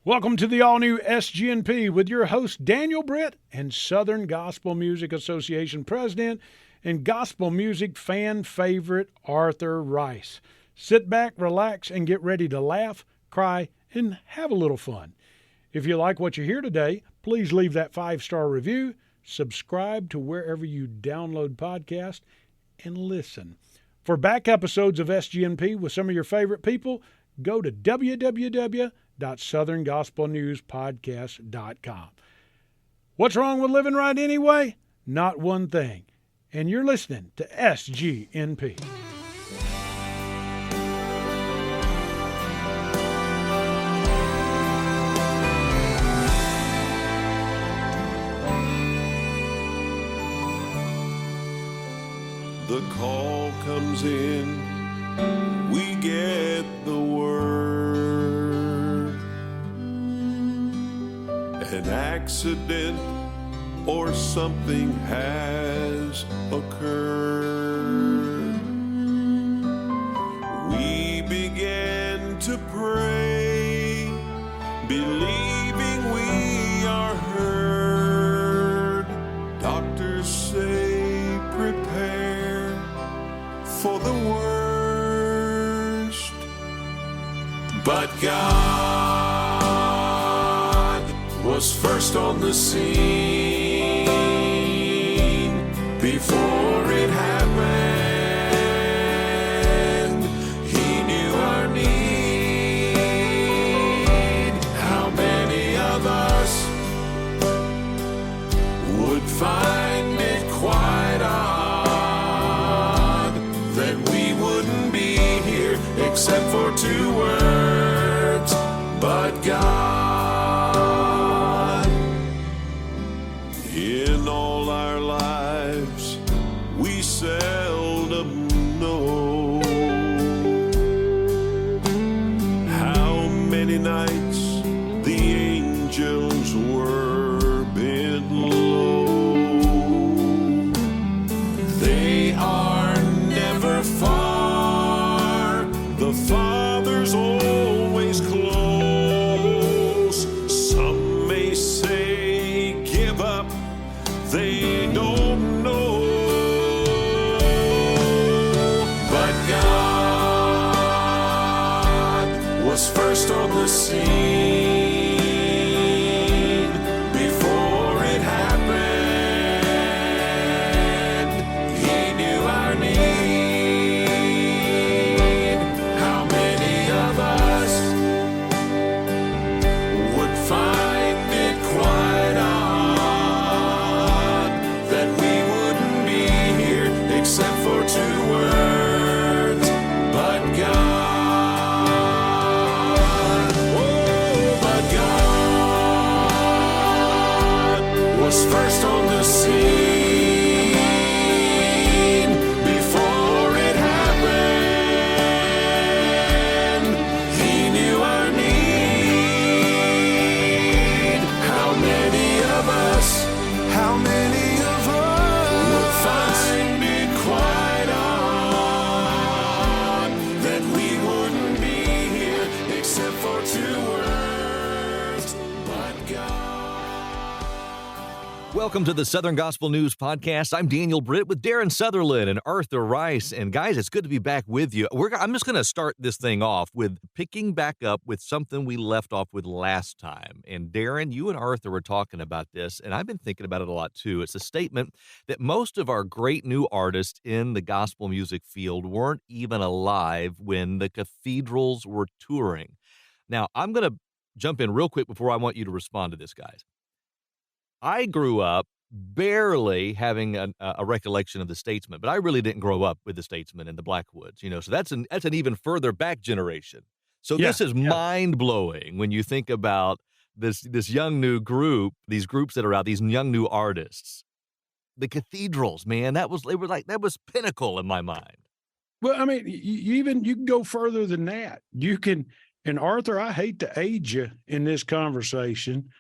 Welcome to the all-new SGNP with your host, Daniel Britt, and Southern Gospel Music Association President and gospel music fan favorite, Arthur Rice. Sit back, relax, and get ready to laugh, cry, and have a little fun. If you like what you hear today, please leave that 5-star review, subscribe to wherever you download podcasts, and listen. For back episodes of SGNP with some of your favorite people, go to www.southerngospelnewspodcast.com. What's wrong with living right anyway? Not one thing. And you're listening to SGNP. The call comes in, we get the word. An accident or something has occurred. We begin to pray, believing we are heard. Doctors say prepare for the worst, but God was first on the scene before it happened. He knew our need. How many of us would find it quite odd that we wouldn't be here except for 2 words, but God. In all our lives, we seldom know how many nights the angels were bent low. They are never far, the Father's always close. Some may say give up, they don't know, but God was first on the scene before it happened. He knew our need. How many of us would find it quite odd that we wouldn't be here except for 2 words, but God. Whoa, but God was first on the scene before it happened. He knew our need. How many of us would find it quite odd that we wouldn't be here except for 2 words, but God. Welcome to the Southern Gospel News Podcast. I'm Daniel Britt with Darren Sutherland and Arthur Rice. And guys, it's good to be back with you. I'm just going to start this thing off with picking back up with something we left off with last time. And Darren, you and Arthur were talking about this, and I've been thinking about it a lot too. It's a statement that most of our great new artists in the gospel music field weren't even alive when the cathedrals were touring. Now, I'm going to jump in real quick before I want you to respond to this, guys. I grew up barely having a recollection of the Statesmen, but I really didn't grow up with the Statesmen and the Blackwoods, so that's an even further back generation. So this is mind-blowing when you think about this young new group, these groups that are out, these young new artists. The cathedrals, man, that was pinnacle in my mind. Well, I mean, you can go further than that. You can, and Arthur, I hate to age you in this conversation.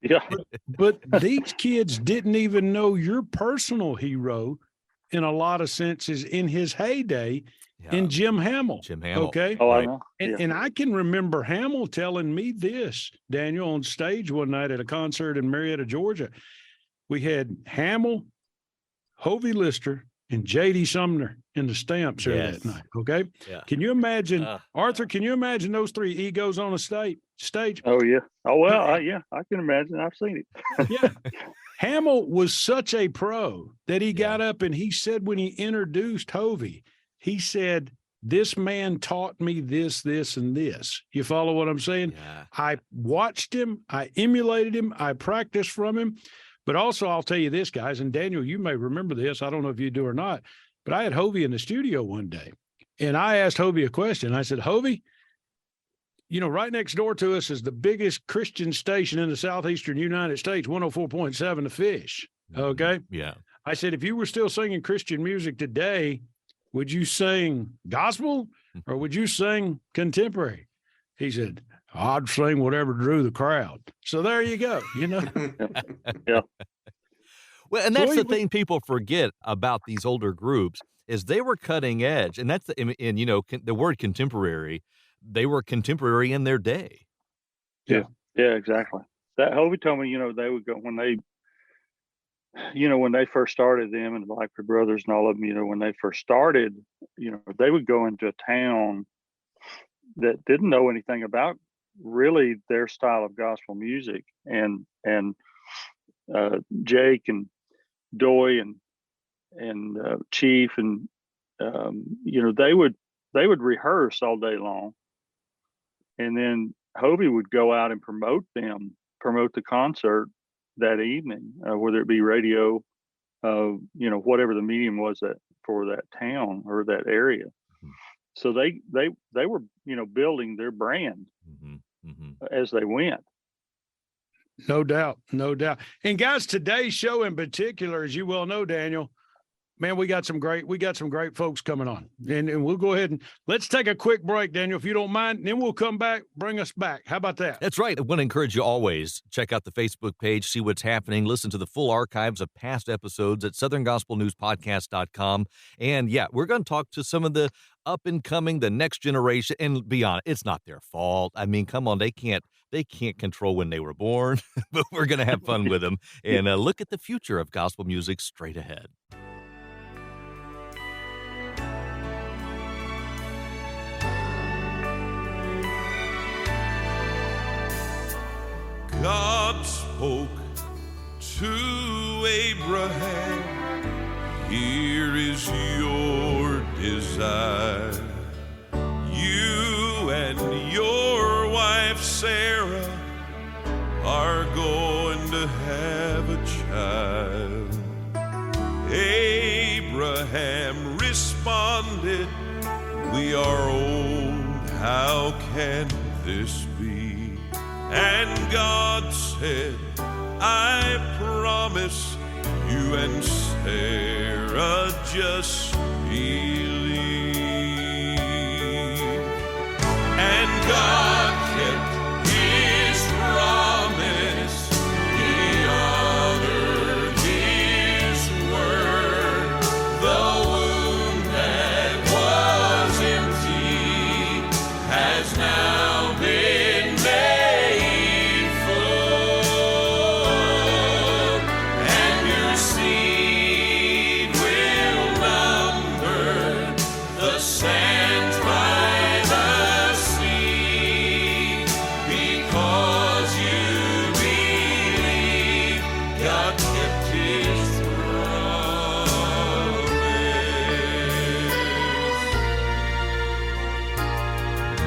Yeah. But these kids didn't even know your personal hero, in a lot of senses in his heyday in Jim Hamill. Jim Hamill. Okay. Oh, Right. I know. And I can remember Hamill telling me this, Daniel, on stage one night at a concert in Marietta, Georgia. We had Hamill, Hovey Lister, and J.D. Sumner in the Stamps there that night. Okay. Yeah. Can you imagine, Arthur, can you imagine those three egos on a stage? Oh, yeah. Oh, well, yeah, I can imagine. I've seen it. Yeah. Hamill was such a pro that he got up and he said when he introduced Hovey, he said, "This man taught me this, this, and this." You follow what I'm saying? Yeah. I watched him. I emulated him. I practiced from him. But also, I'll tell you this, guys, and Daniel, you may remember this. I don't know if you do or not, but I had Hovey in the studio one day, and I asked Hovey a question. I said, "Hovey, you know, right next door to us is the biggest Christian station in the southeastern United States, 104.7 The Fish. Okay." Yeah. I said, "If you were still singing Christian music today, would you sing gospel or would you sing contemporary?" He said, "I'd sing whatever drew the crowd." So there you go, you know. Yeah. Well, and that's the thing people forget about these older groups is they were cutting edge, and that's and you know the word contemporary. They were contemporary in their day. Yeah, exactly. That Hovey told me, you know, they would go when they, you know, when they first started, them and the Blackford Brothers and all of them, you know, when they first started, you know, they would go into a town that didn't know anything about really their style of gospel music, and Jake and Doy and Chief and you know, they would rehearse all day long, and then Hovey would go out and promote the concert that evening, whether it be radio, you know, whatever the medium was that for that town or that area. So they were, you know, building their brand as they went. No doubt. No doubt. And guys, today's show in particular, as you well know, Daniel, man, we got some great folks coming on, and we'll go ahead and let's take a quick break, Daniel, if you don't mind, and then we'll come back, bring us back. How about that? That's right. I want to encourage you always check out the Facebook page, see what's happening, listen to the full archives of past episodes at southerngospelnewspodcast.com. And yeah, we're going to talk to some of the up and coming, the next generation, and be honest, it's not their fault. I mean, come on, they can't control when they were born, but we're going to have fun with them and look at the future of gospel music straight ahead. God spoke to Abraham, "Here is your desire. You and your wife Sarah are going to have a child." Abraham responded, "We are old, how can this be?" And God said, "I promise you and Sarah, just believe." And God kept his promise. He honored his word. The womb that was empty has now been made.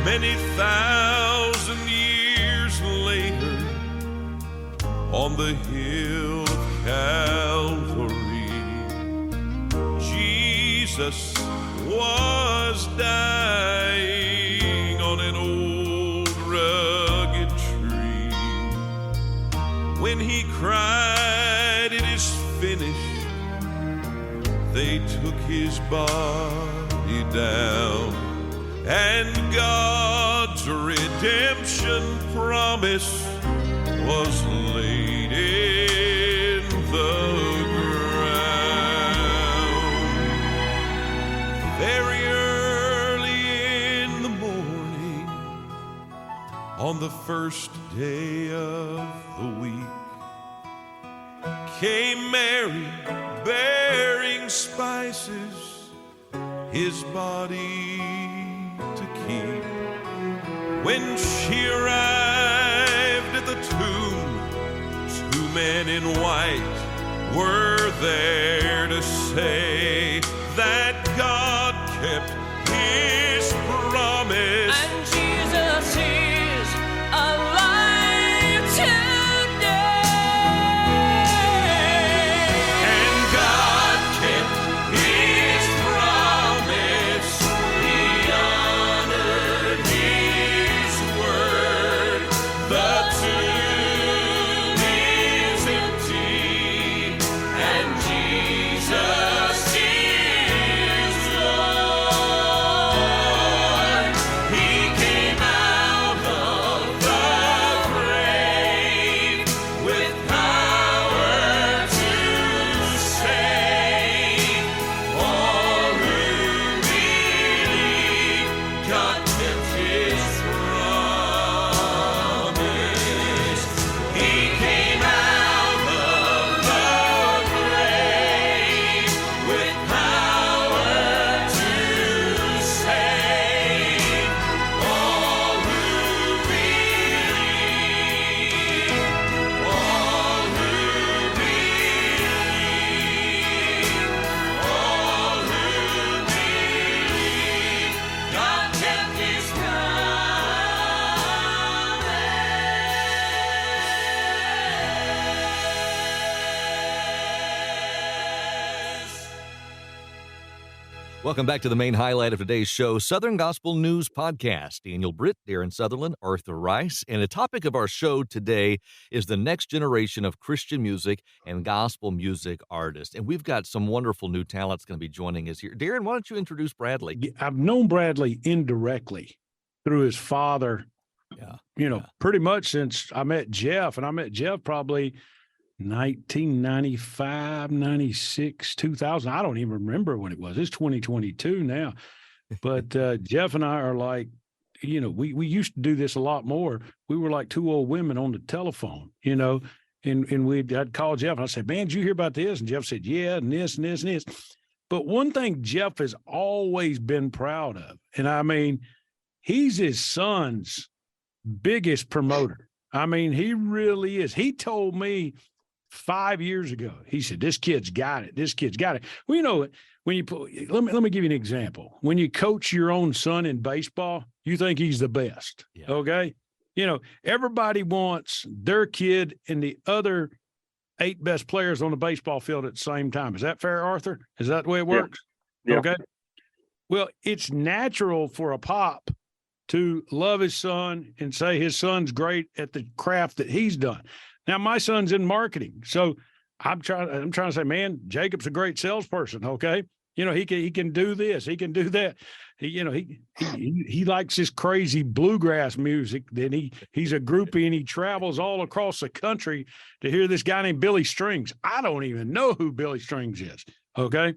Many thousand years later, on the hill of Calvary, Jesus was dying on an old rugged tree. When he cried, "It is finished," they took his body down. And God's redemption promise was laid in the ground. On the first day of the week came Mary bearing spices, his body to keep. When she arrived at the tomb, 2 men in white were there to say that God kept his promise. And Jesus is alive today. And God kept his promise. He honored his word. The tomb is empty, and Jesus is Lord. He came out of the grave with power to save all who believe. God kept his promise. He came out of the grave with power to save all who believe. All who believe. All who believe. God kept his promise. Welcome back to the main highlight of today's show, Southern Gospel News Podcast. Daniel Britt, Darren Sutherland, Arthur Rice. And the topic of our show today is the next generation of Christian music and gospel music artists. And we've got some wonderful new talents going to be joining us here. Darren, why don't you introduce Bradley? I've known Bradley indirectly through his father, pretty much since I met Jeff. And I met Jeff probably 1995, 96, 2000. I don't even remember when it was. It's 2022 now. But Jeff and I are like, we used to do this a lot more. We were like 2 old women on the telephone, and I'd call Jeff and I said, man, did you hear about this? And Jeff said, yeah, and this and this and this. But one thing Jeff has always been proud of, and I mean, he's his son's biggest promoter. I mean, he really is. He told me 5 years ago, he said, this kid's got it. This kid's got it. Well, when you let me give you an example. When you coach your own son in baseball, you think he's the best. Yeah. Okay. Everybody wants their kid and the other 8 best players on the baseball field at the same time. Is that fair, Arthur? Is that the way it works? Yeah. Okay. Well, it's natural for a pop to love his son and say his son's great at the craft that he's done. Now, my son's in marketing, so I'm trying to say, man, Jacob's a great salesperson. Okay, he can do this, he can do that. He likes this crazy bluegrass music. Then he's a groupie and he travels all across the country to hear this guy named Billy Strings. I don't even know who Billy Strings is. Okay,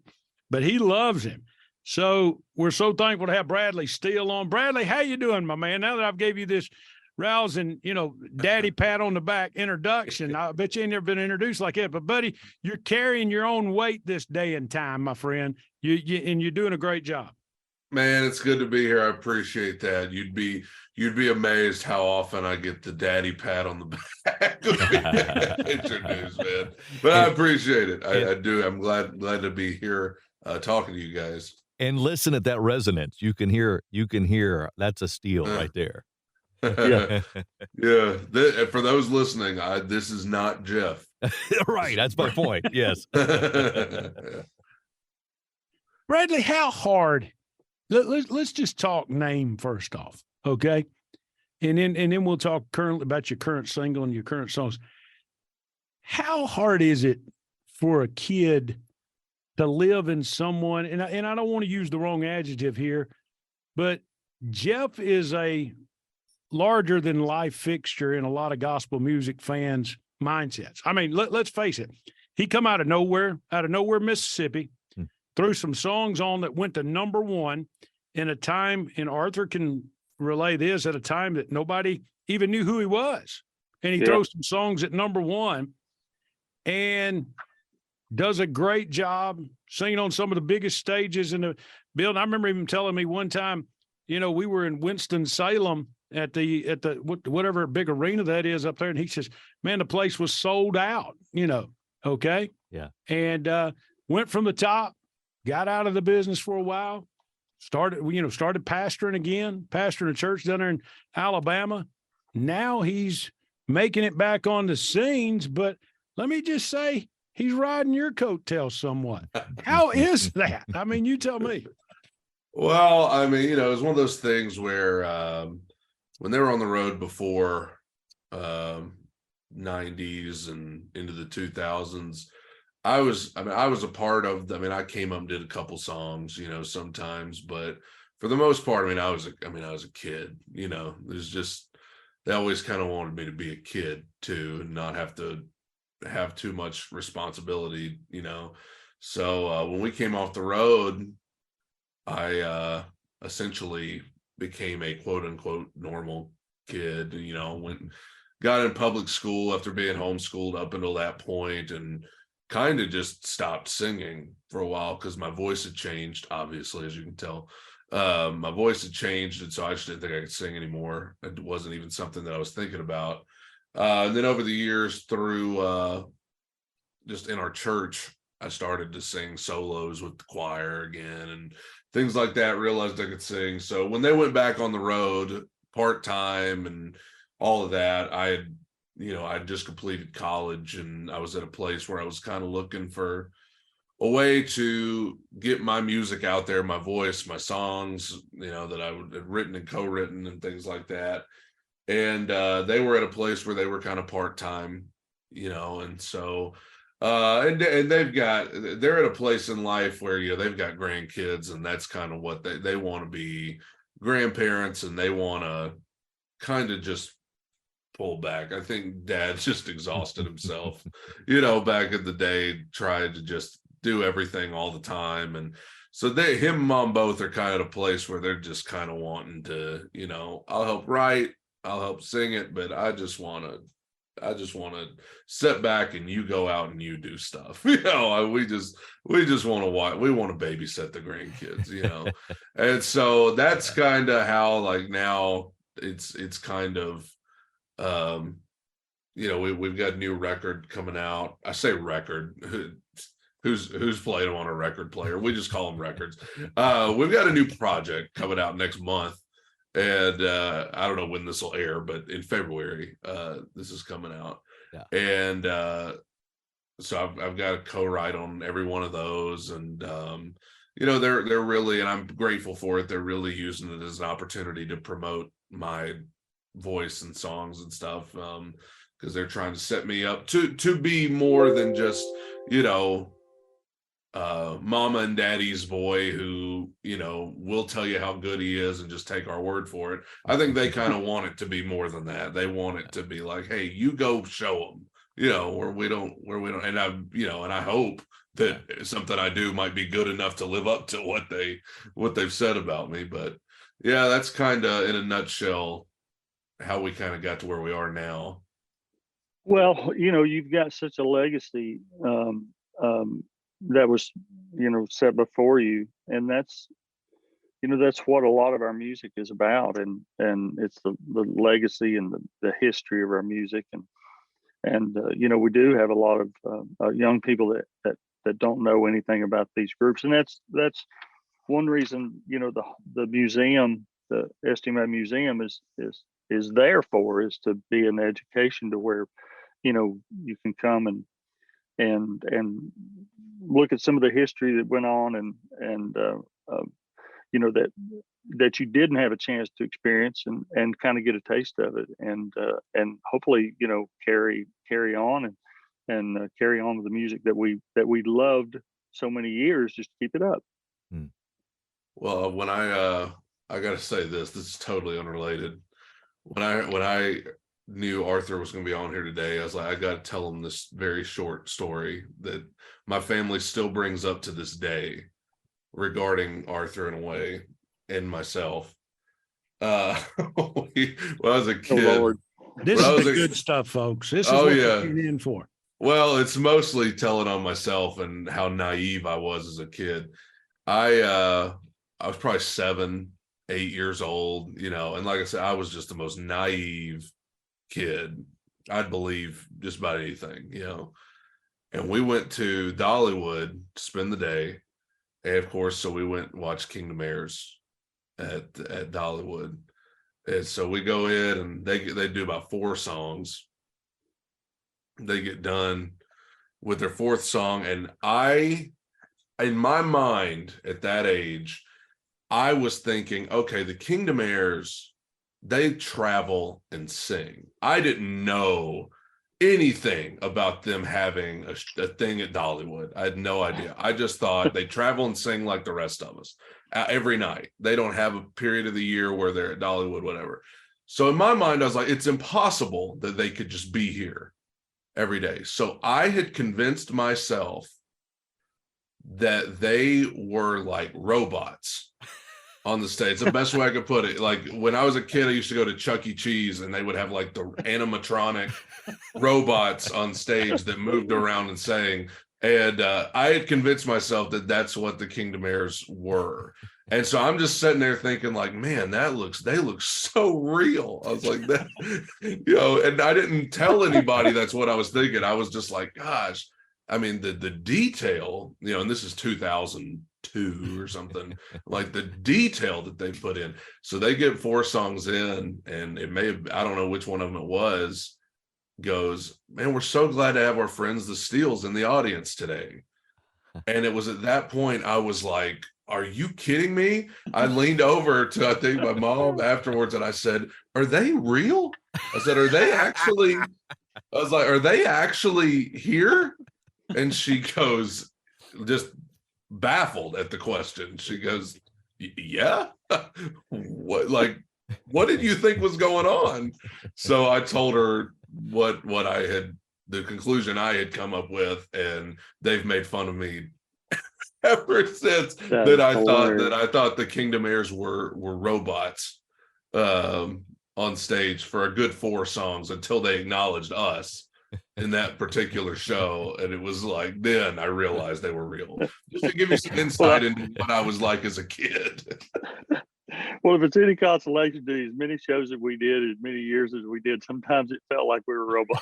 but he loves him. So we're so thankful to have Bradley Steele on. Bradley, how you doing, my man? Now that I've gave you this rousing, daddy pat on the back introduction, I bet you ain't never been introduced like that. But buddy, you're carrying your own weight this day and time, my friend. And you're doing a great job. Man, it's good to be here. I appreciate that. You'd be amazed how often I get the daddy pat on the back introduced, man. But I appreciate it. I do. I'm glad to be here talking to you guys. And listen at that resonance. You can hear that's a Steele right there. Yeah. For those listening, this is not Jeff. Right. That's my point. Yes. Bradley, how hard? Let's just talk name first off, okay? And then we'll talk currently about your current single and your current songs. How hard is it for a kid to live in someone? And I don't want to use the wrong adjective here, but Jeff is a larger than life fixture in a lot of gospel music fans' mindsets. I mean, let's face it. He come out of nowhere, Mississippi, threw some songs on that went to #1 in a time, and Arthur can relay this at a time that nobody even knew who he was. And he throws some songs at number one and does a great job singing on some of the biggest stages in the building. I remember him telling me one time, we were in Winston-Salem at the whatever big arena that is up there. And he says, man, the place was sold out, okay. Yeah. And went from the top, got out of the business for a while, started pastoring again, pastoring a church down there in Alabama. Now he's making it back on the scenes, but let me just say, he's riding your coattails somewhat. How is that? I mean, you tell me. Well, I mean, it was one of those things where when they were on the road before 90s and into the 2000s, I was a part of, I came up and did a couple songs, sometimes, but for the most part, I was a kid, there's just, they always kind of wanted me to be a kid too, and not have to have too much responsibility, So when we came off the road, I essentially became a quote unquote normal kid, got in public school after being homeschooled up until that point, and kind of just stopped singing for a while because my voice had changed, obviously, as you can tell. My voice had changed, and so I just didn't think I could sing anymore. It wasn't even something that I was thinking about. And then over the years, through just in our church, I started to sing solos with the choir again and things like that, realized I could sing. So when they went back on the road part-time and all of that, I had just completed college, and I was at a place where I was kind of looking for a way to get my music out there, my voice, my songs, that I had written and co-written and things like that. And they were at a place where they were kind of part-time, and so and they're at a place in life where they've got grandkids, and that's kind of what they want to be grandparents, and they want to kind of just pull back. I think Dad just exhausted himself, back in the day, tried to just do everything all the time. And so him and Mom both are kind of at a place where they're just kind of wanting to, I'll help write, I'll help sing it, but I just want to sit back and you go out and you do stuff. We just want to watch, we want to babysit the grandkids, And so that's kind of how, like, now it's kind of, we've got a new record coming out. I say record, who's playing them on a record player? We just call them records. We've got a new project coming out next month. And I don't know when this will air, but in February, this is coming out. Yeah. And so I've got a co-write on every one of those. And they're really, and I'm grateful for it, they're really using it as an opportunity to promote my voice and songs and stuff, because they're trying to set me up to be more than just mama and daddy's boy who will tell you how good he is and just take our word for it. I think they kind of want it to be more than that. They want it to be like, hey, you go show them, where we don't, and I hope that something I do might be good enough to live up to what they've said about me. But yeah, that's kind of in a nutshell how we kind of got to where we are now. Well, you've got such a legacy that was, set before you, and that's what a lot of our music is about, and it's the legacy and the history of our music, and we do have a lot of young people that don't know anything about these groups, and that's one reason the museum, the STMA museum is there for, is to be an education to where you can come and look at some of the history that went on, and that you didn't have a chance to experience, and kind of get a taste of it, and hopefully carry on and carry on with the music that we loved so many years, just keep it up. Well, when I got to say this is totally unrelated. When I knew Arthur was going to be on here today, I was like, I got to tell him this very short story that my family still brings up to this day regarding Arthur in a way, and myself. when I was a Oh, kid. Lord. This When I is was the a- good stuff, folks. This is Oh, what yeah. you tune in for. Well, it's mostly telling on myself and how naive I was as a kid. I was probably 7, 8 years old, and like I said, I was just the most naive kid. I'd believe just about anything. And we went to Dollywood to spend the day. And of course, so we went and watched Kingdom Heirs at Dollywood. And so we go in and they do about 4 songs. They get done with their 4th song. And in my mind at that age, I was thinking, okay, the Kingdom Heirs, they travel and sing. I didn't know anything about them having a thing at Dollywood. I had no idea. I just thought they travel and sing like the rest of us every night. They don't have a period of the year where they're at Dollywood, whatever. So in my mind, I was like, it's impossible that they could just be here every day. So I had convinced myself that they were like robots on the stage. The best way I could put it. Like when I was a kid, I used to go to Chuck E. Cheese and they would have like the animatronic robots on stage that moved around and sang. And I had convinced myself that that's what the Kingdom Heirs were. And so I'm just sitting there thinking like, man, they look so real. I was like that, and I didn't tell anybody that's what I was thinking. I was just like, gosh, I mean, the detail, and this is 2002 or something, like the detail that they put in. So they get 4 songs in, and it may have, I don't know which one of them it was, goes, man, we're so glad to have our friends, the Steeles, in the audience today. And it was at that point, I was like, are you kidding me? I leaned over to, I think, my mom afterwards, and I said, are they real? I said, are they actually, I was like, are they actually here? And she goes, just baffled at the question. She goes, yeah. What did you think was going on? So I told her what I had, the conclusion I had come up with, and they've made fun of me ever since. That I thought the Kingdom Heirs were robots on stage for a good 4 songs until they acknowledged us in that particular show. And it was like, then I realized they were real. Just to give you some insight into what I was like as a kid. Well, if it's any consolation to as many shows that we did, as many years as we did, sometimes it felt like we were robots.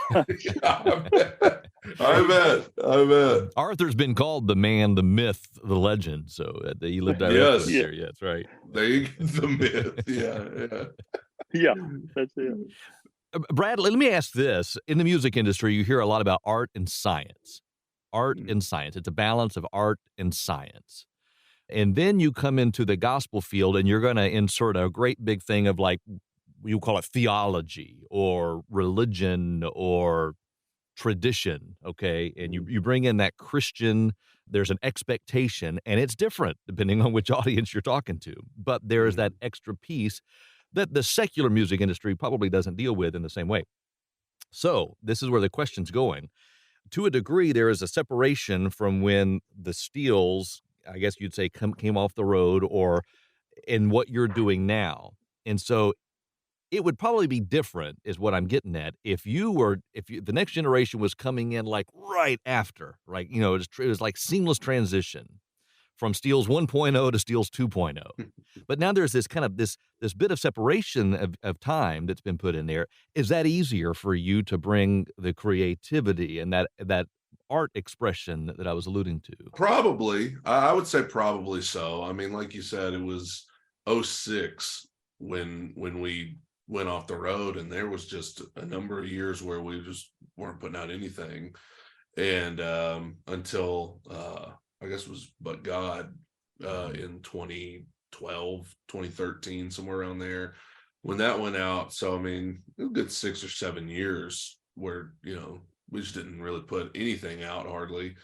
I bet. Arthur's been called the man, the myth, the legend. So he lived directly Yes. there. Yeah, that's right. The myth. Yeah. Yeah, that's it. Bradley, let me ask this. In the music industry, you hear a lot about art and science. Art and science. It's a balance of art and science. And then you come into the gospel field and you're going to insert a great big thing of like, you call it theology or religion or tradition, okay? And you bring in that Christian, there's an expectation, and it's different depending on which audience you're talking to. But there is that extra piece that the secular music industry probably doesn't deal with in the same way. So this is where the question's going. To a degree, there is a separation from when the Steeles, I guess you'd say, came off the road, or in what you're doing now. And so it would probably be different, is what I'm getting at, if the next generation was coming in like right after, right? It was like seamless transition from Steeles 1.0 to Steeles 2.0. But now there's this kind of this bit of separation of time that's been put in there. Is that easier for you to bring the creativity and that art expression that I was alluding to? Probably. I would say probably so. I mean, like you said, it was 2006 when we went off the road, and there was just a number of years where we just weren't putting out anything. And until I guess it was But God in 2012, 2013, somewhere around there, when that went out. So, I mean, a good 6 or 7 years where, we just didn't really put anything out hardly.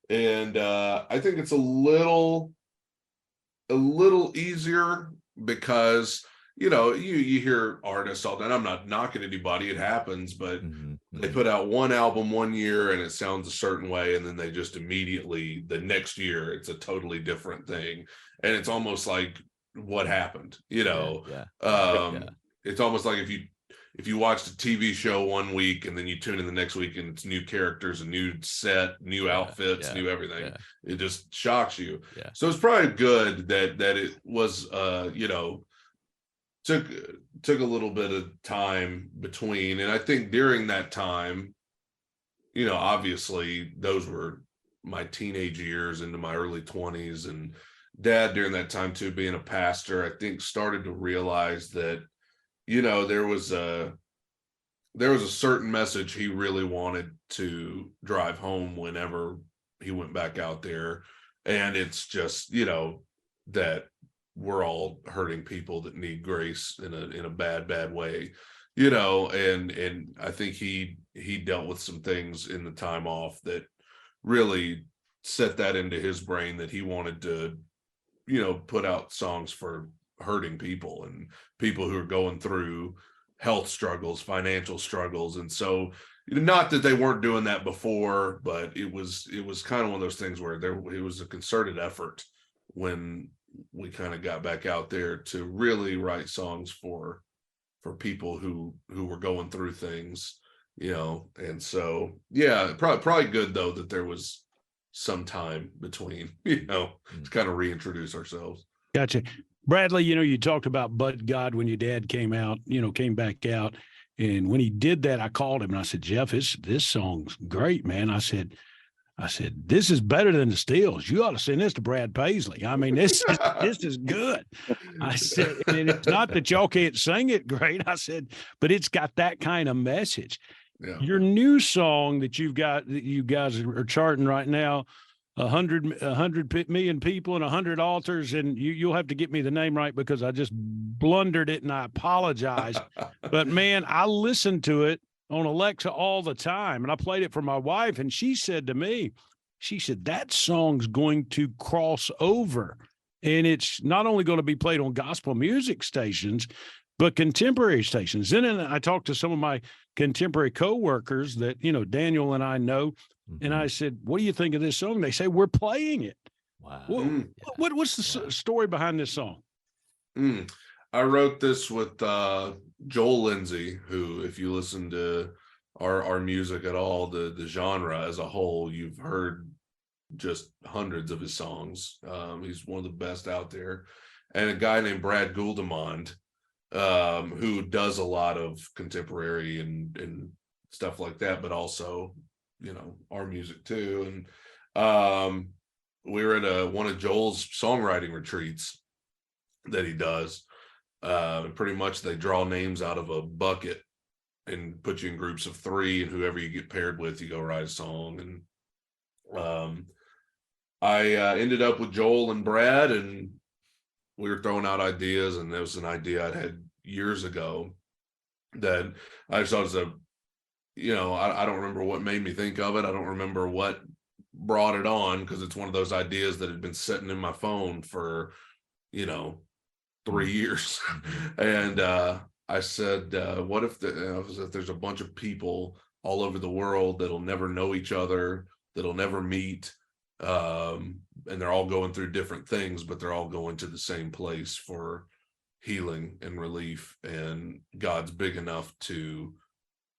And I think it's a little easier because, you hear artists all the time. I'm not knocking anybody, it happens, but they put out one album one year and it sounds a certain way, and then they just immediately the next year it's a totally different thing. And it's almost like what happened, Yeah. It's almost like if you watched a TV show one week and then you tune in the next week and it's new characters, a new set, new outfits, new everything, it just shocks you. Yeah. So it's probably good that it was, took a little bit of time between. And I think during that time, obviously those were my teenage years into my early 20s, and Dad during that time too, being a pastor, I think started to realize that, there was a certain message he really wanted to drive home whenever he went back out there. And it's just, that we're all hurting people that need grace in a bad way, and I think he dealt with some things in the time off that really set that into his brain, that he wanted to, put out songs for hurting people and people who are going through health struggles, financial struggles. And so, not that they weren't doing that before, but it was kind of one of those things where it was a concerted effort when we kind of got back out there to really write songs for people who were going through things, and so, yeah, probably good though that there was some time between, to kind of reintroduce ourselves. Gotcha. Bradley, you talked about Bud God when your dad came back out. And when he did that, I called him and I said, Jeff, this song's great, man. I said, this is better than the Steels. You ought to send this to Brad Paisley. I mean, this is good. I said, and it's not that y'all can't sing it great. I said, but it's got that kind of message. Yeah. Your new song that you guys are charting right now, 100 million people and 100 altars, and you'll have to get me the name right because I just blundered it and I apologize. But man, I listened to it on Alexa all the time, and I played it for my wife, and she said to me, that song's going to cross over, and it's not only going to be played on gospel music stations, but contemporary stations. Then I talked to some of my contemporary coworkers that, Daniel and I know, and I said, what do you think of this song? They say, we're playing it. Wow. What's the story behind this song? I wrote this with Joel Lindsay, who, if you listen to our music at all, the genre as a whole, you've heard just hundreds of his songs. He's one of the best out there. And a guy named Brad Guldemond, who does a lot of contemporary and stuff like that, but also, our music too. And we were at one of Joel's songwriting retreats that he does. Pretty much they draw names out of a bucket and put you in groups of 3, and whoever you get paired with, you go write a song. And I ended up with Joel and Brad, and we were throwing out ideas, and there was an idea I'd had years ago that I just thought was I don't remember what made me think of it. I don't remember what brought it on, because it's one of those ideas that had been sitting in my phone for 3 years. And I said, what if if there's a bunch of people all over the world that'll never know each other, that'll never meet, and they're all going through different things, but they're all going to the same place for healing and relief, and God's big enough to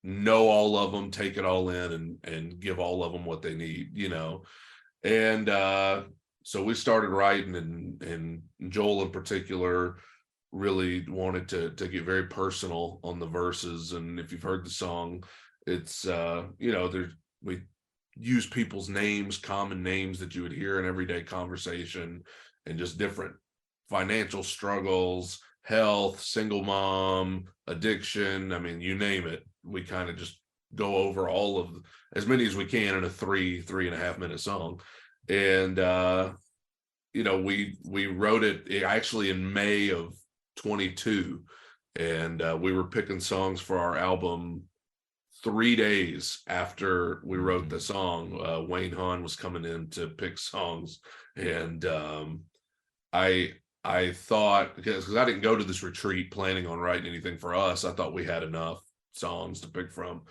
know all of them, take it all in, and give all of them what they need, and so we started writing, and Joel in particular really wanted to get very personal on the verses. And if you've heard the song, it's we use people's names, common names that you would hear in everyday conversation, and just different financial struggles, health, single mom, addiction. I mean, you name it. We kind of just go over all of as many as we can in a 3.5 minute song. And we wrote it actually in May of 22, and we were picking songs for our album 3 days after we wrote the song. Wayne Hahn was coming in to pick songs, and I thought, because I didn't go to this retreat planning on writing anything for us, I thought we had enough songs to pick from.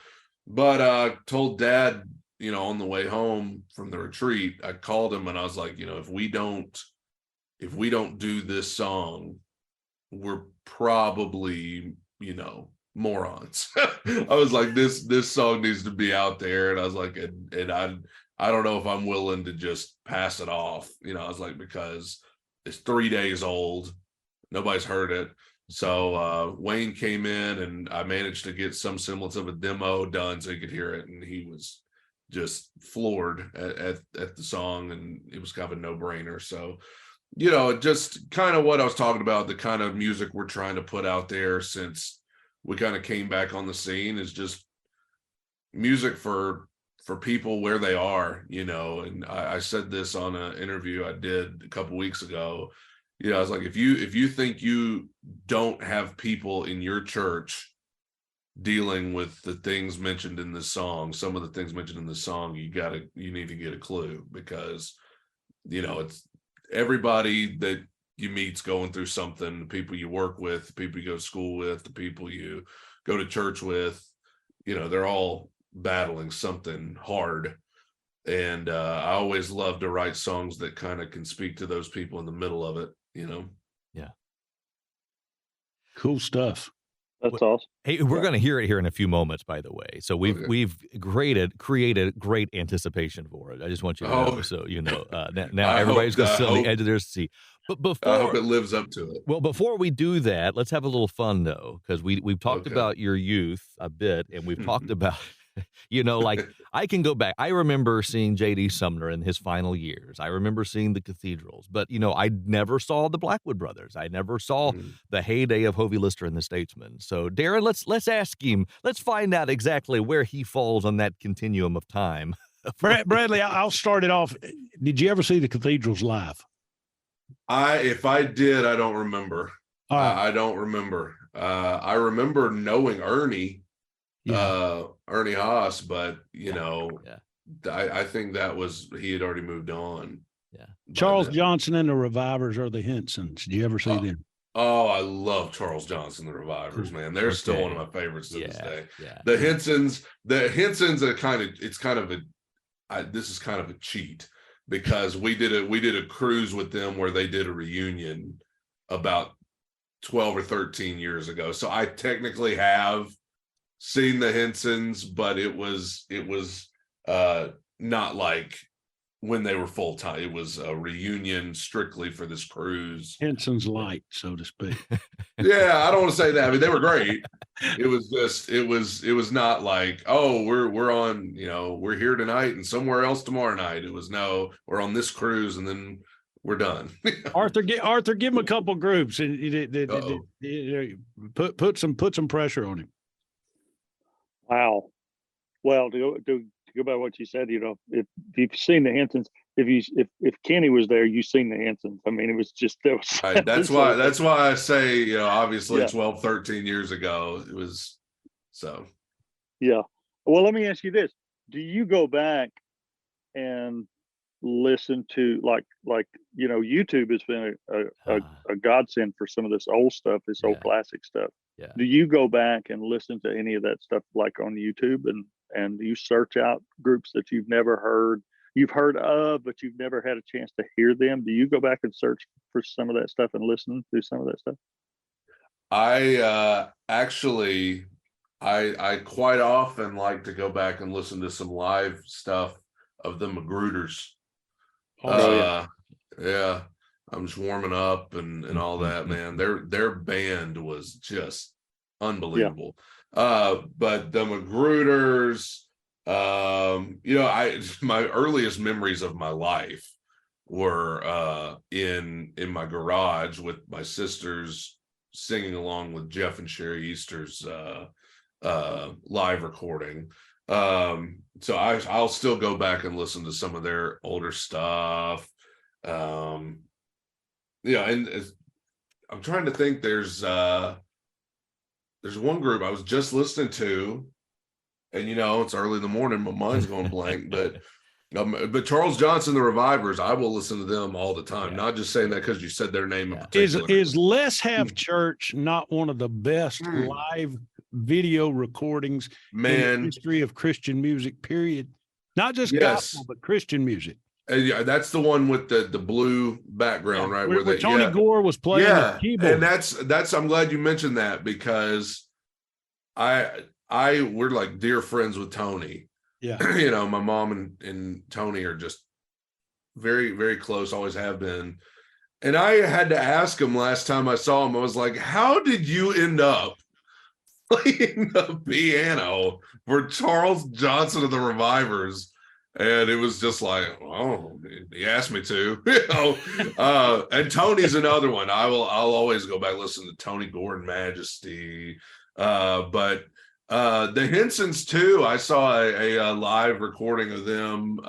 But told Dad, on the way home from the retreat, I called him and I was like, if we don't if we don't do this song, we're probably, morons. I was like, this song needs to be out there. And I was like, and I don't know if I'm willing to just pass it off. I was like, because it's 3 days old. Nobody's heard it. So Wayne came in and I managed to get some semblance of a demo done so he could hear it. And he was just floored at the song, and it was kind of a no-brainer. So, just kind of what I was talking about, the kind of music we're trying to put out there since we kind of came back on the scene is just music for people where they are, and I said this on an interview I did a couple weeks ago. I was like, if you think you don't have people in your church dealing with the things mentioned in this song, some of the things mentioned in this song, you need to get a clue, because it's everybody that you meet's going through something. The people you work with, the people you go to school with, the people you go to church with, they're all battling something hard. And I always love to write songs that kind of can speak to those people in the middle of it. Yeah. Cool stuff. That's awesome. Hey, we're going to hear it here in a few moments, by the way. So we've created great anticipation for it. I just want you to know, so now everybody's going to sit on the edge of their seat. But before, I hope it lives up to it. Well, before we do that, let's have a little fun though, because we've talked about your youth a bit, and we've talked about. Like I can go back. I remember seeing J.D. Sumner in his final years. I remember seeing the cathedrals, but I never saw the Blackwood Brothers. I never saw the heyday of Hovey Lister and the Statesmen. So Darren, let's ask him. Let's find out exactly where he falls on that continuum of time. Bradley, I'll start it off. Did you ever see the cathedrals live? If I did, I don't remember. I don't remember. I remember knowing Ernie. Ernie Haas, but I think that was he had already moved on. Yeah, Charles Johnson and the Revivers or the Hensons. Did you ever see them? Oh, I love Charles Johnson, the Revivers, man. They're still one of my favorites to this day. Yeah. The Hensons are this is kind of a cheat, because we did a cruise with them where they did a reunion about 12 or 13 years ago. So I technically have seen the Hensons, but it was not like when they were full time. It was a reunion strictly for this cruise. Henson's light, so to speak. Yeah, I don't want to say that. I mean, they were great. It was just it was not like, oh, we're on, we're here tonight and somewhere else tomorrow night. It was, no, we're on this cruise and then we're done. Arthur, give him a couple groups and put some pressure on him. Wow. Well, to go by what you said, if you've seen the Hensons, if Kenny was there, you've seen the Hensons. I mean, it was just that was. Right, that's why I say, obviously 12, 13 years ago it was so. Yeah. Well, let me ask you this: do you go back and listen to like YouTube has been a godsend for some of this old stuff, this old classic stuff. Yeah. Do you go back and listen to any of that stuff like on YouTube and you search out groups that you've heard of, but you've never had a chance to hear them? Do you go back and search for some of that stuff and listen to some of that stuff? I actually quite often like to go back and listen to some live stuff of the Magruders. Yeah. I'm just warming up and all that, man. Their band was just unbelievable. But the Magruders, my earliest memories of my life were in my garage with my sisters singing along with Jeff and Sherry Easter's live recording. So I'll still go back and listen to some of their older stuff. And I'm trying to think. There's one group I was just listening to, and it's early in the morning, my mind's going blank. But Charles Johnson, the Revivers, I will listen to them all the time. Not just saying that because you said their name in particular. Is Let's Have Church not one of the best live video recordings in the history of Christian music? Period. Not just gospel, but Christian music. Yeah, that's the one with the blue background, right? Where Tony Gore was playing the keyboard. And that's I'm glad you mentioned that, because we're like dear friends with Tony. Yeah. You know, my mom and Tony are just very, very close, always have been. And I had to ask him last time I saw him, I was like, how did you end up playing the piano for Charles Johnson of the Revivers? And it was just like, oh, he asked me to, you know. And Tony's another one. I'll always go back, listen to Tony Gordon Majesty. But the Hensons too, I saw a live recording of them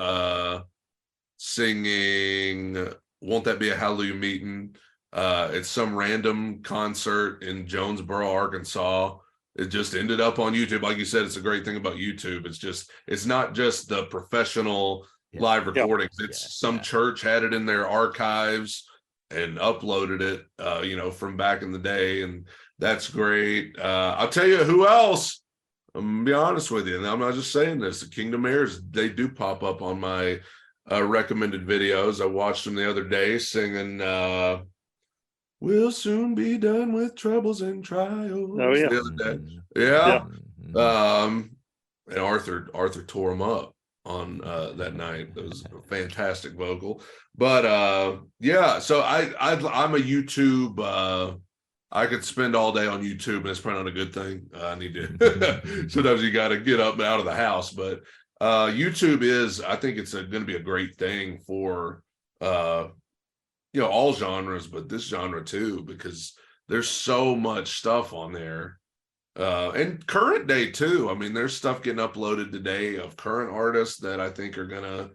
singing Won't That Be a Hallelujah Meeting. It's some random concert in Jonesboro, Arkansas. It just ended up on YouTube. Like you said, it's a great thing about YouTube. It's not just the professional live recordings. It's some church had it in their archives and uploaded it, you know, from back in the day. And that's great. I'll tell you who else. I'm gonna be honest with you, and I'm not just saying this. The Kingdom Heirs, they do pop up on my recommended videos. I watched them the other day singing "We'll soon be done with troubles and trials." Oh yeah, the other day. Yeah. And Arthur tore him up on that night. It was a fantastic vocal. But yeah, so I'm a YouTube. I could spend all day on YouTube, and it's probably not a good thing. I need to. Sometimes you got to get up and out of the house, but YouTube is. I think it's going to be a great thing for you know, all genres, but this genre too, because there's so much stuff on there. And current day too. I mean, there's stuff getting uploaded today of current artists that I think are gonna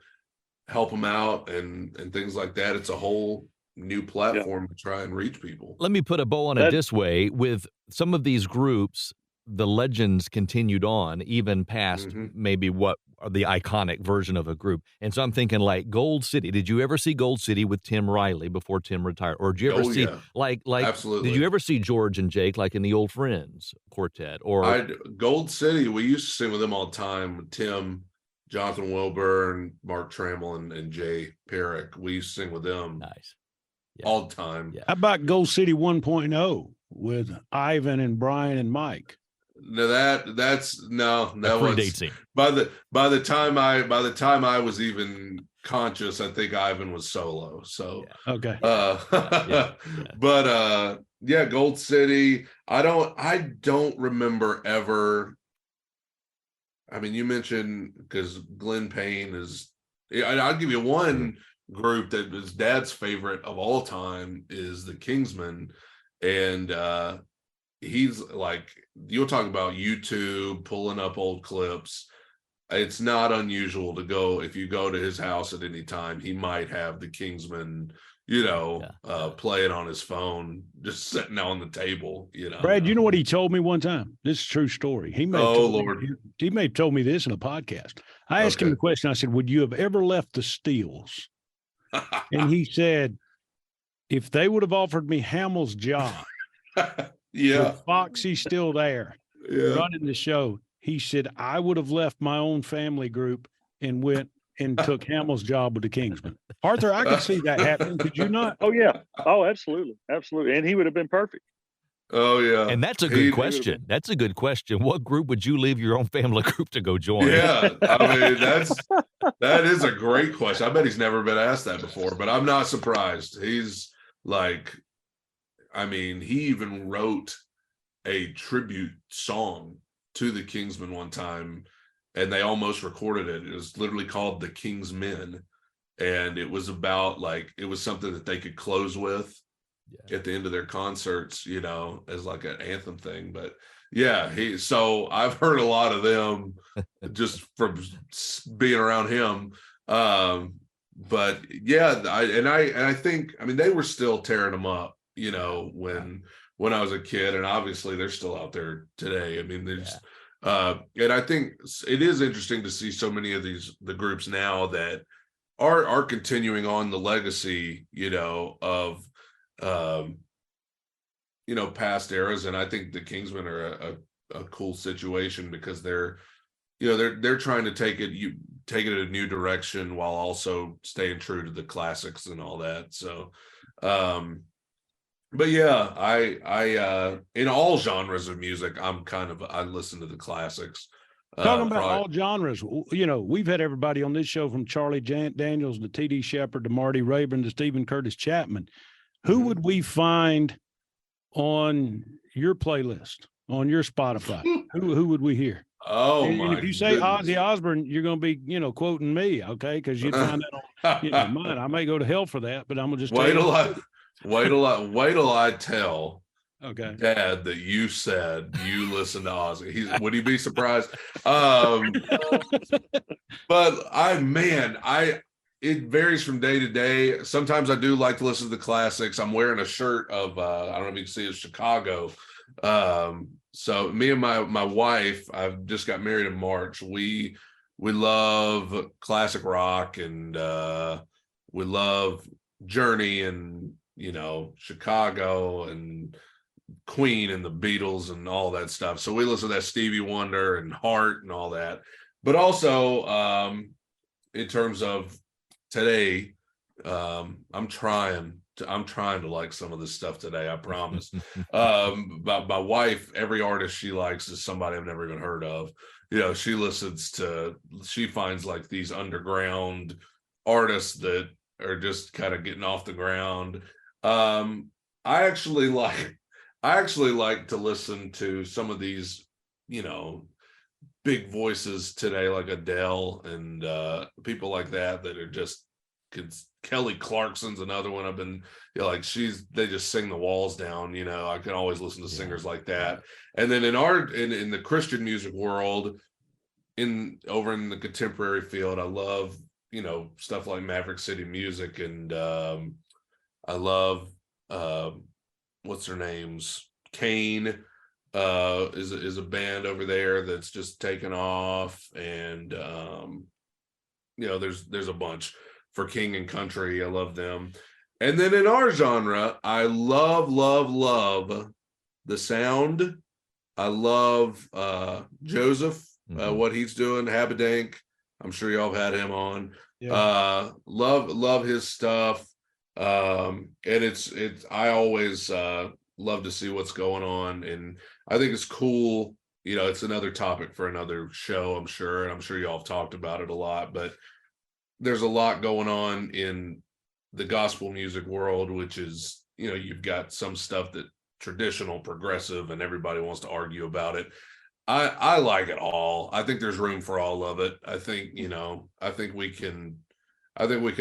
help them out and things like that. It's a whole new platform to try and reach people. Let me put a bow on it this way. With some of these groups, the legends continued on even past maybe what the iconic version of a group. And so I'm thinking like Gold City. Did you ever see Gold City with Tim Riley before Tim retired? Or did you ever see like Absolutely. Did you ever see George and Jake like in the Old Friends quartet? Or Gold City, we used to sing with them all the time. Tim, Jonathan Wilburn, Mark Trammell, and Jay Perrick. We used to sing with them all the time. How about Gold City 1.0 with Ivan and Brian and Mike? No, that was by the time I was even conscious, I think Ivan was solo. So okay. But Gold City. I don't remember ever. I mean, you mentioned, because Glenn Payne is. I'll give you one group that was Dad's favorite of all time is the Kingsmen, and he's like, you'll talk about YouTube pulling up old clips. It's not unusual to go, if you go to his house at any time, he might have the Kingsmen, you know, playing on his phone, just sitting on the table, you know. Brad, you know what he told me one time? This is a true story. He may have told me this in a podcast. I asked him the question. I said, would you have ever left the Steeles? And he said, if they would have offered me Hamill's job, with Foxy still there, running the show, he said, I would have left my own family group and went and took Hamill's job with the Kingsmen. Arthur, I could see that happening. Could you not? Oh yeah. Oh, absolutely. Absolutely. And he would have been perfect. Oh yeah. And that's a good question. That's a good question. What group would you leave your own family group to go join? Yeah. I mean, that is a great question. I bet he's never been asked that before, but I'm not surprised. He's like, I mean, he even wrote a tribute song to the Kingsmen one time, and they almost recorded it. It was literally called The King's Men. And it was about it was something that they could close with at the end of their concerts, you know, as like an anthem thing. But so I've heard a lot of them just from being around him. But I think, I mean, they were still tearing them up, you know, when I was a kid, and obviously they're still out there today. I mean, there's and I think it is interesting to see so many of the groups now that are continuing on the legacy, you know, of you know, past eras. And I think the Kingsmen are a cool situation because they're, you know, they're trying to take it. taking it a new direction while also staying true to the classics and all that. So, but yeah, I in all genres of music, I listen to the classics. Talking about all genres, we've had everybody on this show from Charlie Daniels to T.D. Shepard to Marty Rayburn to Stephen Curtis Chapman. Who would we find on your playlist, on your Spotify? who would we hear? Oh, and if you say goodness. Ozzy Osbourne, you're going to be, quoting me, okay? Because you'd find that on mine. I may go to hell for that, but I'm gonna just wait till I tell Dad that you said you listen to Ozzy. Would he be surprised? But it varies from day to day. Sometimes I do like to listen to the classics. I'm wearing a shirt of I don't know if you can see it's Chicago. So me and my wife, I've just got married in March. We love classic rock, and we love Journey, and Chicago and Queen and the Beatles and all that stuff. So we listen to that Stevie Wonder and Heart and all that. But also in terms of today, I'm trying to like some of this stuff today, I promise. My wife, every artist she likes is somebody I've never even heard of. She finds like these underground artists that are just kind of getting off the ground. I actually like to listen to some of these, big voices today, like Adele and people like that are just. Kelly Clarkson's another one. I've been they just sing the walls down. I can always listen to singers like that. And then in the Christian music world, over in the contemporary field, I love stuff like Maverick City Music, and I love what's their names? Kane is a band over there that's just taken off, and there's a bunch. For King and Country, I love them. And then in our genre, I love The Sound. I love Joseph, what he's doing, Habedank. I'm sure y'all have had him on. Yeah. Love his stuff. And I always love to see what's going on, and I think it's cool. It's another topic for another show, I'm sure, and I'm sure y'all have talked about it a lot, but there's a lot going on in the gospel music world, which is, you've got some stuff that traditional, progressive, and everybody wants to argue about it. I like it all. I think there's room for all of it. I think we can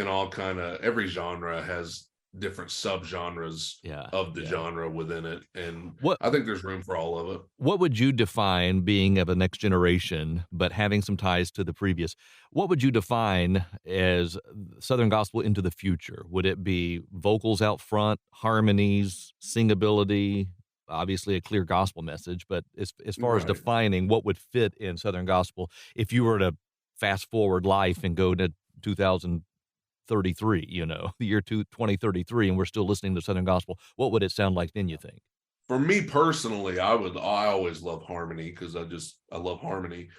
all kind of, every genre has different subgenres of the genre within it, and I think there's room for all of it. What would you define, being of a next generation but having some ties to the previous, what would you define as Southern gospel into the future? Would it be vocals out front, harmonies, singability, obviously a clear gospel message, but as far as defining what would fit in Southern gospel, if you were to fast forward life and go to 2033, the year 2033, and we're still listening to Southern gospel, what would it sound like then, you think? For me personally, I always love harmony, because I love harmony.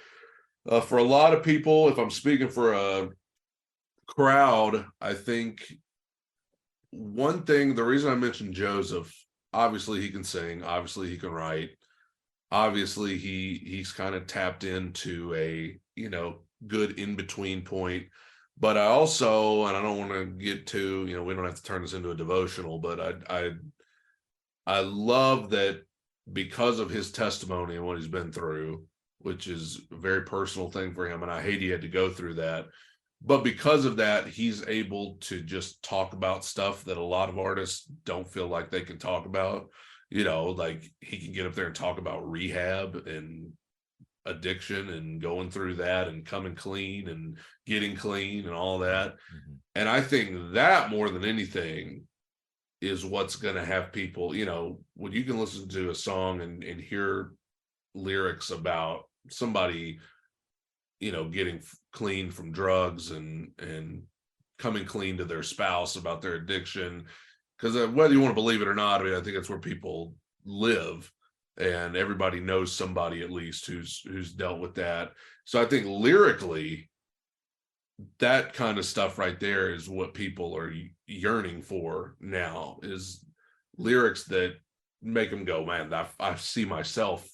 For a lot of people, if I'm speaking for a crowd, I think one thing, the reason I mentioned Joseph, obviously he can sing, obviously he can write, obviously he's kind of tapped into a good in-between point. But I also, and I don't want to get too, we don't have to turn this into a devotional, but I love that because of his testimony and what he's been through, which is a very personal thing for him, and I hate he had to go through that. But because of that, he's able to just talk about stuff that a lot of artists don't feel like they can talk about. Like he can get up there and talk about rehab and addiction and going through that and coming clean and getting clean and all that. And I think that more than anything is what's going to have people, when you can listen to a song and hear lyrics about somebody, getting clean from drugs and coming clean to their spouse about their addiction, because whether you want to believe it or not, I think that's where people live. And everybody knows somebody at least who's dealt with that. So I think lyrically, that kind of stuff right there is what people are yearning for now, is lyrics that make them go, man, I see myself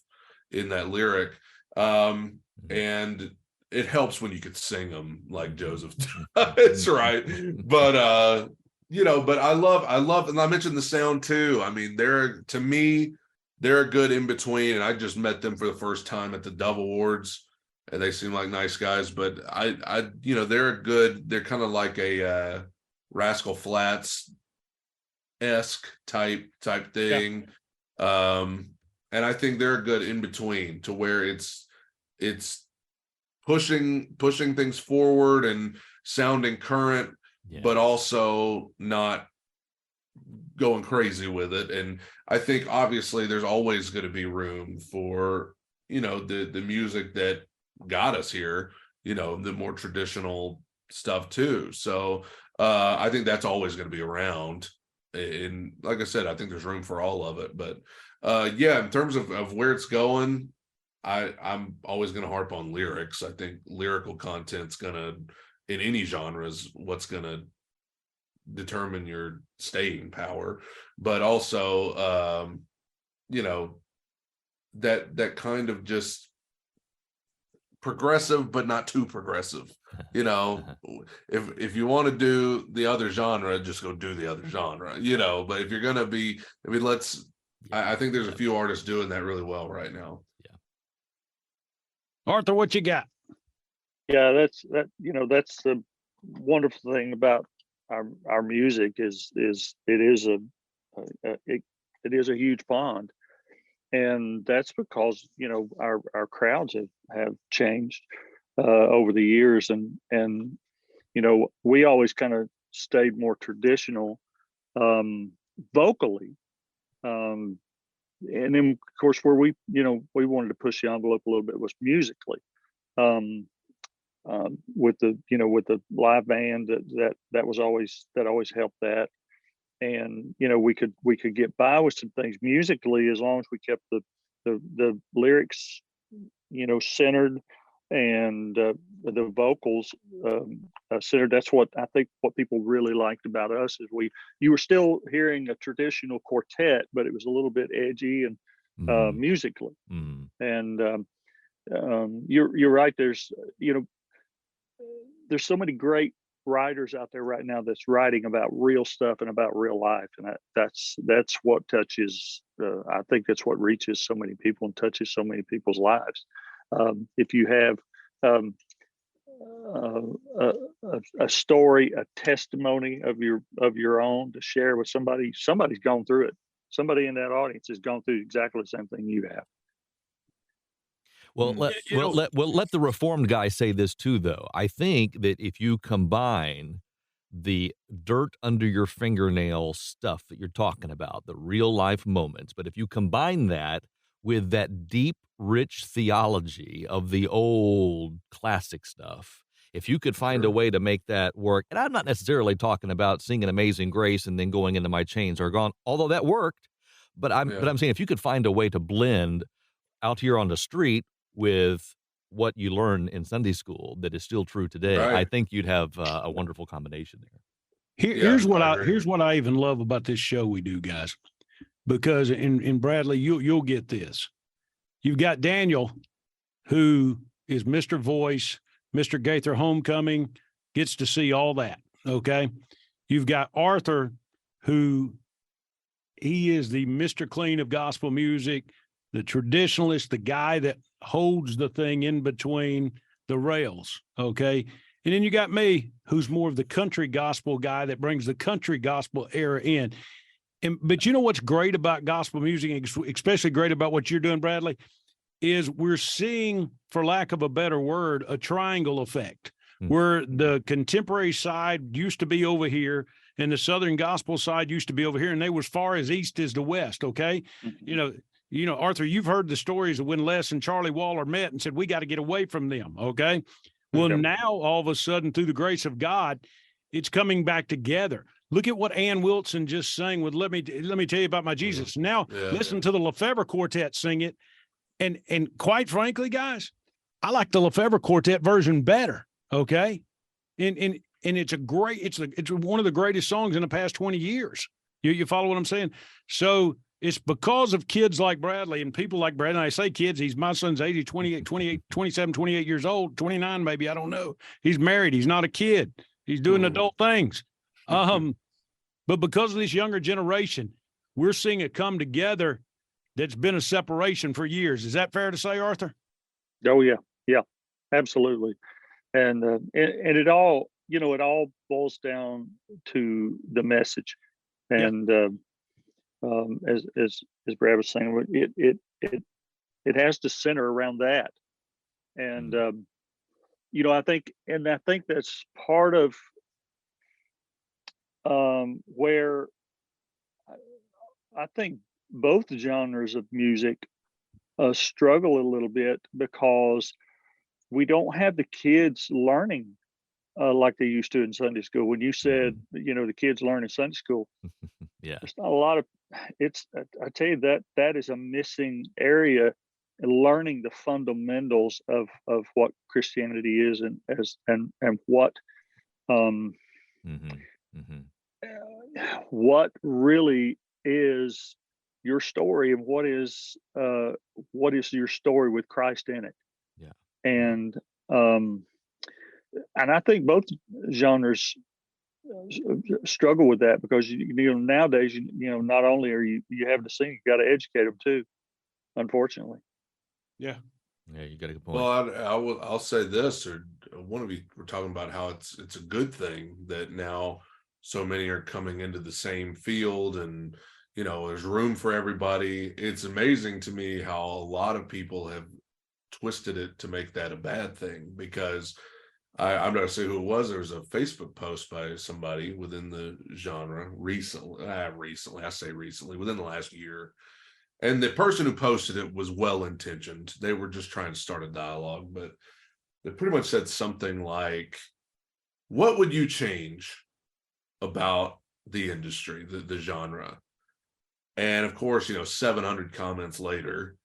in that lyric. And it helps when you could sing them like Joseph does, right? But but I love, and I mentioned the sound too. I mean, to me, they're a good in between, and I just met them for the first time at the Dove Awards, and they seem like nice guys. But they're kind of like a Rascal Flatts esque type thing. Yeah. And I think they're a good in between, to where it's pushing things forward and sounding current, but also not going crazy with it. And I think obviously there's always going to be room for, the music that got us here, the more traditional stuff too. So I think that's always going to be around. And like I said, I think there's room for all of it. But in terms of where it's going, I'm always going to harp on lyrics. I think lyrical content's going to, in any genre, is what's going to determine your staying power. But also, that kind of just progressive, but not too progressive. If you want to do the other genre, just go do the other genre. But if you're going to be, I think there's a few artists doing that really well right now. Arthur, what you got? Yeah, that's the wonderful thing about our music is it is a huge pond, and that's because our crowds have changed over the years, and we always kind of stayed more traditional vocally, and then of course where we wanted to push the envelope a little bit was musically, with the live band that always helped that. And we could get by with some things musically as long as we kept the lyrics centered, and the vocals centered. That's what I think what people really liked about us is you were still hearing a traditional quartet, but it was a little bit edgy and musically. And you're right. There's so many great writers out there right now that's writing about real stuff and about real life, and that's what touches. I think that's what reaches so many people and touches so many people's lives. If you have a story, a testimony of your own to share with somebody's gone through it. Somebody in that audience has gone through exactly the same thing you have. Well, let the Reformed guy say this too, though. I think that if you combine the dirt under your fingernail stuff that you're talking about, the real life moments, but if you combine that with that deep, rich theology of the old classic stuff, if you could find a way to make that work, and I'm not necessarily talking about singing Amazing Grace and then going into My Chains Are Gone, although that worked, but I'm saying if you could find a way to blend out here on the street with what you learn in Sunday school that is still true today, right, I think you'd have a wonderful combination there. Here's what I even love about this show we do, guys, because in Bradley, you'll get this. You've got Daniel, who is Mr. Voice, Mr. Gaither Homecoming, gets to see all that. Okay. You've got Arthur, who he is the Mr. Clean of gospel music, the traditionalist, the guy that holds the thing in between the rails. Okay. And then you got me, who's more of the country gospel guy that brings the country gospel era in. But you know what's great about gospel music, especially great about what you're doing, Bradley, is we're seeing, for lack of a better word, a triangle effect, where the contemporary side used to be over here and the Southern gospel side used to be over here, and they were as far as east as the west. Okay. Mm-hmm. Arthur, you've heard the stories of when Les and Charlie Waller met and said, we got to get away from them. Okay. Well, now all of a sudden, through the grace of God, it's coming back together. Look at what Ann Wilson just sang with Let Me Tell You About My Jesus. Now listen to the Lefebvre Quartet sing it. And quite frankly, guys, I like the Lefebvre Quartet version better. Okay. And it's it's one of the greatest songs in the past 20 years. You follow what I'm saying? So it's because of kids like Bradley and people like Bradley. And I say kids, my son's 80, 27, 28 years old, 29 maybe, I don't know. He's married. He's not a kid. He's doing adult things. But because of this younger generation, we're seeing it come together that's been a separation for years. Is that fair to say, Arthur? Oh yeah, absolutely. And it all, it all boils down to the message. And as Brad was saying, it has to center around that. And I think that's part of where I think both genres of music struggle a little bit, because we don't have the kids learning like they used to in Sunday school. When you said, the kids learn in Sunday school, there's not a lot of, I tell you, that is a missing area, learning the fundamentals of what Christianity is and what what really is your story, and what is your story with Christ in it. And I think both genres struggle with that, because nowadays not only are you have to sing, you got to educate them too, unfortunately. Yeah, you got a good point. Well, I'll say this, or one of you were talking about how it's a good thing that now so many are coming into the same field, and there's room for everybody. It's amazing to me how a lot of people have twisted it to make that a bad thing, because I'm not gonna say who it was. There was a Facebook post by somebody within the genre recently, within the last year. And the person who posted it was well-intentioned. They were just trying to start a dialogue, but they pretty much said something like, what would you change about the industry, the genre? And of course, 700 comments later,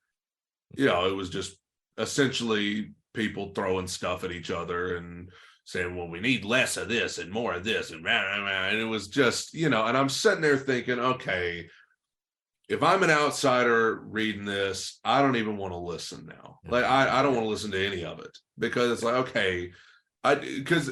it was just essentially people throwing stuff at each other and saying, well, we need less of this and more of this. And it was just, and I'm sitting there thinking, okay, if I'm an outsider reading this, I don't even want to listen now. Like, I don't want to listen to any of it, because it's like, okay, because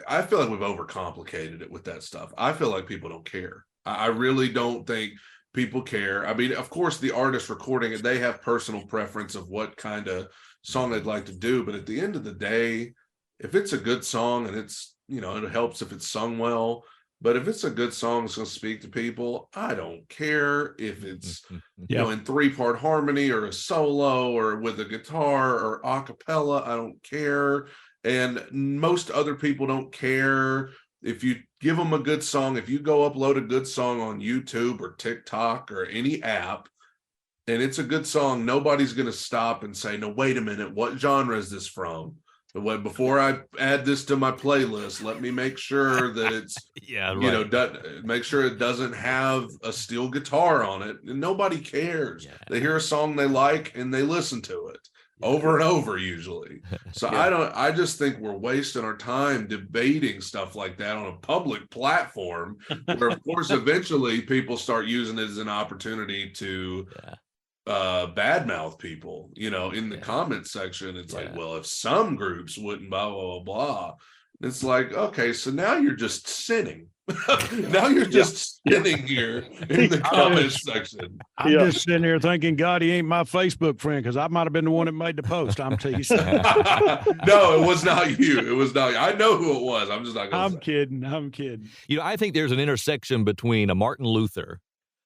I feel like we've overcomplicated it with that stuff. I feel like people don't care. I really don't think people care. I mean, of course, the artist recording it, they have personal preference of what kind of song they'd like to do. But at the end of the day, if it's a good song, and it's, it helps if it's sung well, but if it's a good song, it's going to speak to people. I don't care if it's, in 3-part harmony or a solo or with a guitar or a cappella. I don't care. And most other people don't care. If you give them a good song, if you go upload a good song on YouTube or TikTok or any app, and it's a good song, nobody's going to stop and say, no, wait a minute, what genre is this from? Before I add this to my playlist, let me make sure that it's, make sure it doesn't have a steel guitar on it. And nobody cares. They hear a song they like and they listen to it over and over usually. So I just think we're wasting our time debating stuff like that on a public platform, where of course eventually people start using it as an opportunity to badmouth people, in the comment section. It's like, well, if some groups wouldn't blah blah blah blah, it's like, okay, so now you're just sinning. Now you're just sitting here in the comment section. I'm just sitting here thinking, God, he ain't my Facebook friend, because I might have been the one that made the post. I'm teasing. No, it was not you. It was not you. I know who it was. I'm just not going to say. I'm kidding. I think there's an intersection between a Martin Luther,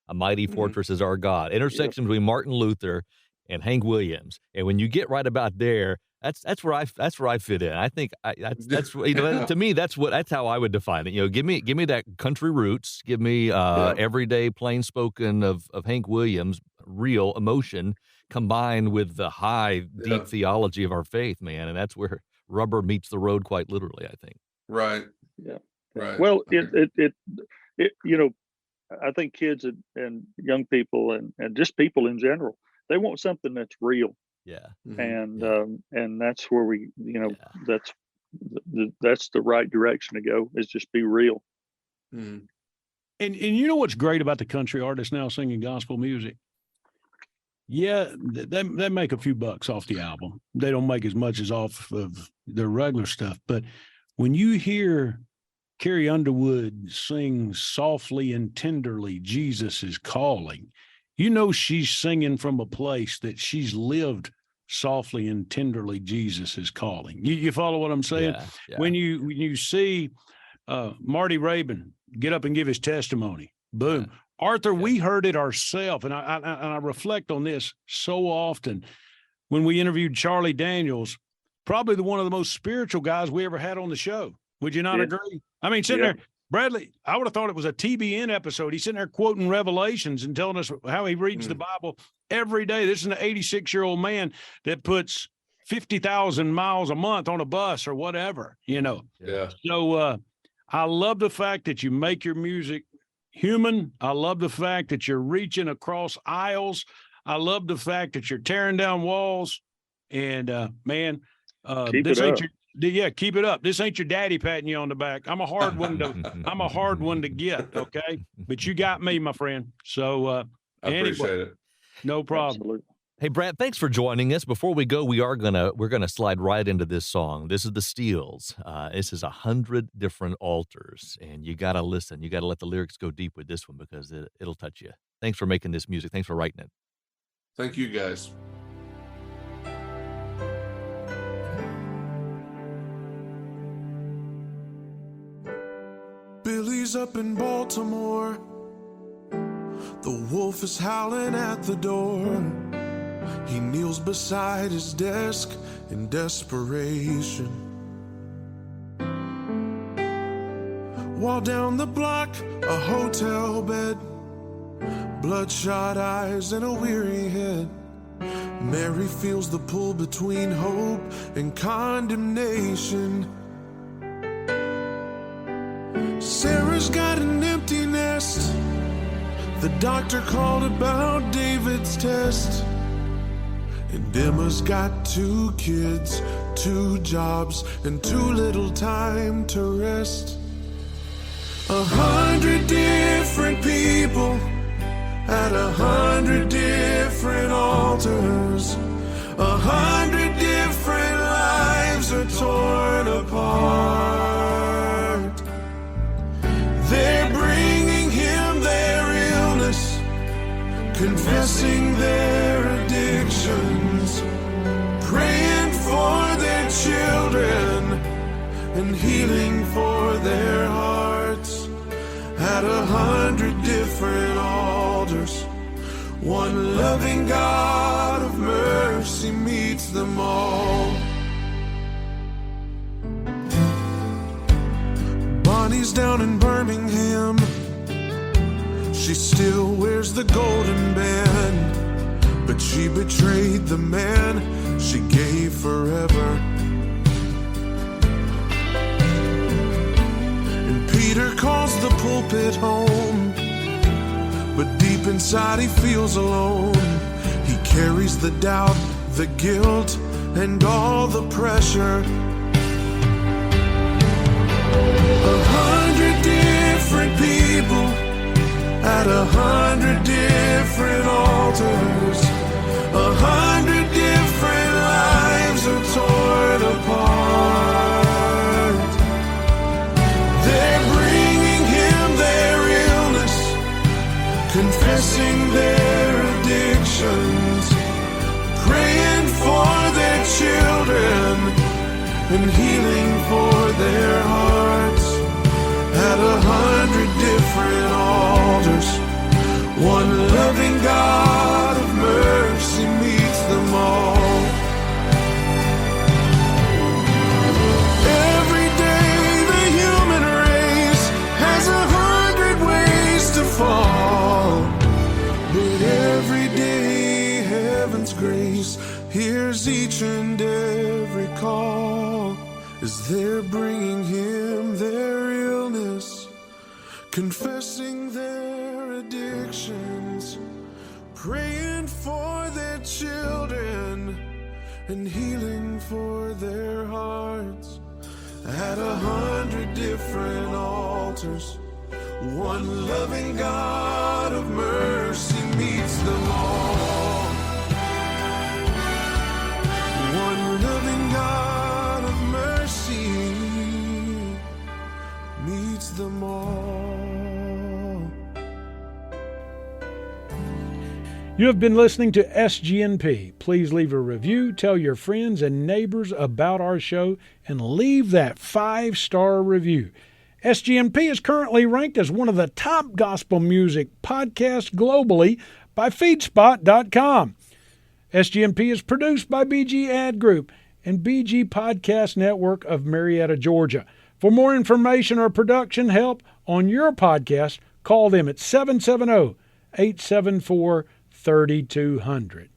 a mighty fortress is our God, intersection between Martin Luther and Hank Williams. And when you get right about there, that's where I fit in. I think that's to me, that's how I would define it. Give me that country roots, give me everyday plain spoken of Hank Williams, real emotion combined with the high deep theology of our faith, man. And that's where rubber meets the road, quite literally, I think. Right. Yeah. Right. Well, it I think kids and young people and just people in general, they want something that's real. Yeah. And that's where we, that's that's the right direction to go, is just be real. Mhm. And you know what's great about the country artists now singing gospel music? Yeah, they make a few bucks off the album. They don't make as much as off of their regular stuff. But when you hear Carrie Underwood sing softly and tenderly, Jesus is calling, you know she's singing from a place that she's lived softly and tenderly, Jesus is calling. You follow what I'm saying? Yeah. When you see Marty Rabin get up and give his testimony, boom. Yeah. Arthur, we heard it ourselves, and I reflect on this so often. When we interviewed Charlie Daniels, probably one of the most spiritual guys we ever had on the show. Would you not agree? I mean, sitting there, Bradley, I would have thought it was a TBN episode. He's sitting there quoting Revelations and telling us how he reads the Bible every day. This is an 86-year-old man that puts 50,000 miles a month on a bus or whatever, you know. Yeah. So I love the fact that you make your music human. I love the fact that you're reaching across aisles. I love the fact that you're tearing down walls. And man, Keep this it ain't up. keep it up. This ain't your daddy patting you on the back. I'm a hard one to get. Okay, but you got me, my friend. So I appreciate it. No problem. Absolutely. Hey, Brad, thanks for joining us. Before we go, we're gonna slide right into this song. This is the Steels. This is 100 different altars, and you gotta listen. You gotta let the lyrics go deep with this one because it'll touch you. Thanks for making this music. Thanks for writing it. Thank you, guys. Billy's up in Baltimore. The wolf is howling at the door. He kneels beside his desk in desperation. While down the block, a hotel bed, bloodshot eyes and a weary head. Mary feels the pull between hope and condemnation. Sarah's got an empty nest. The doctor called about David's test. And Emma's got 2 kids, 2 jobs, and too little time to rest. 100 different people at 100 different altars. 100 different lives are torn apart. They're bringing him their illness, confessing their addictions, praying for their children, and healing for their hearts. At 100 different altars, one loving God of mercy meets them all. Bonnie's down in Birmingham. She still wears the golden band, but she betrayed the man she gave forever. And Peter calls the pulpit home, but deep inside he feels alone. He carries the doubt, the guilt, and all the pressure. 100 different people at 100 different altars. 100 different lives are torn apart. They're bringing him their illness, confessing their addictions, praying for their children, and healing for their hearts. At 100 different altars, one loving God of mercy meets them all. Every day the human race has 100 ways to fall, but every day heaven's grace hears each and every call. As they're bringing him their illness, confessing their addictions, praying for their children, and healing for their hearts. at 100 different altars. One loving God of mercy meets them all. One loving God of mercy meets them all. You have been listening to SGNP. Please leave a review, tell your friends and neighbors about our show, and leave that 5-star review. SGNP is currently ranked as one of the top gospel music podcasts globally by Feedspot.com. SGNP is produced by BG Ad Group and BG Podcast Network of Marietta, Georgia. For more information or production help on your podcast, call them at 770-874-3200.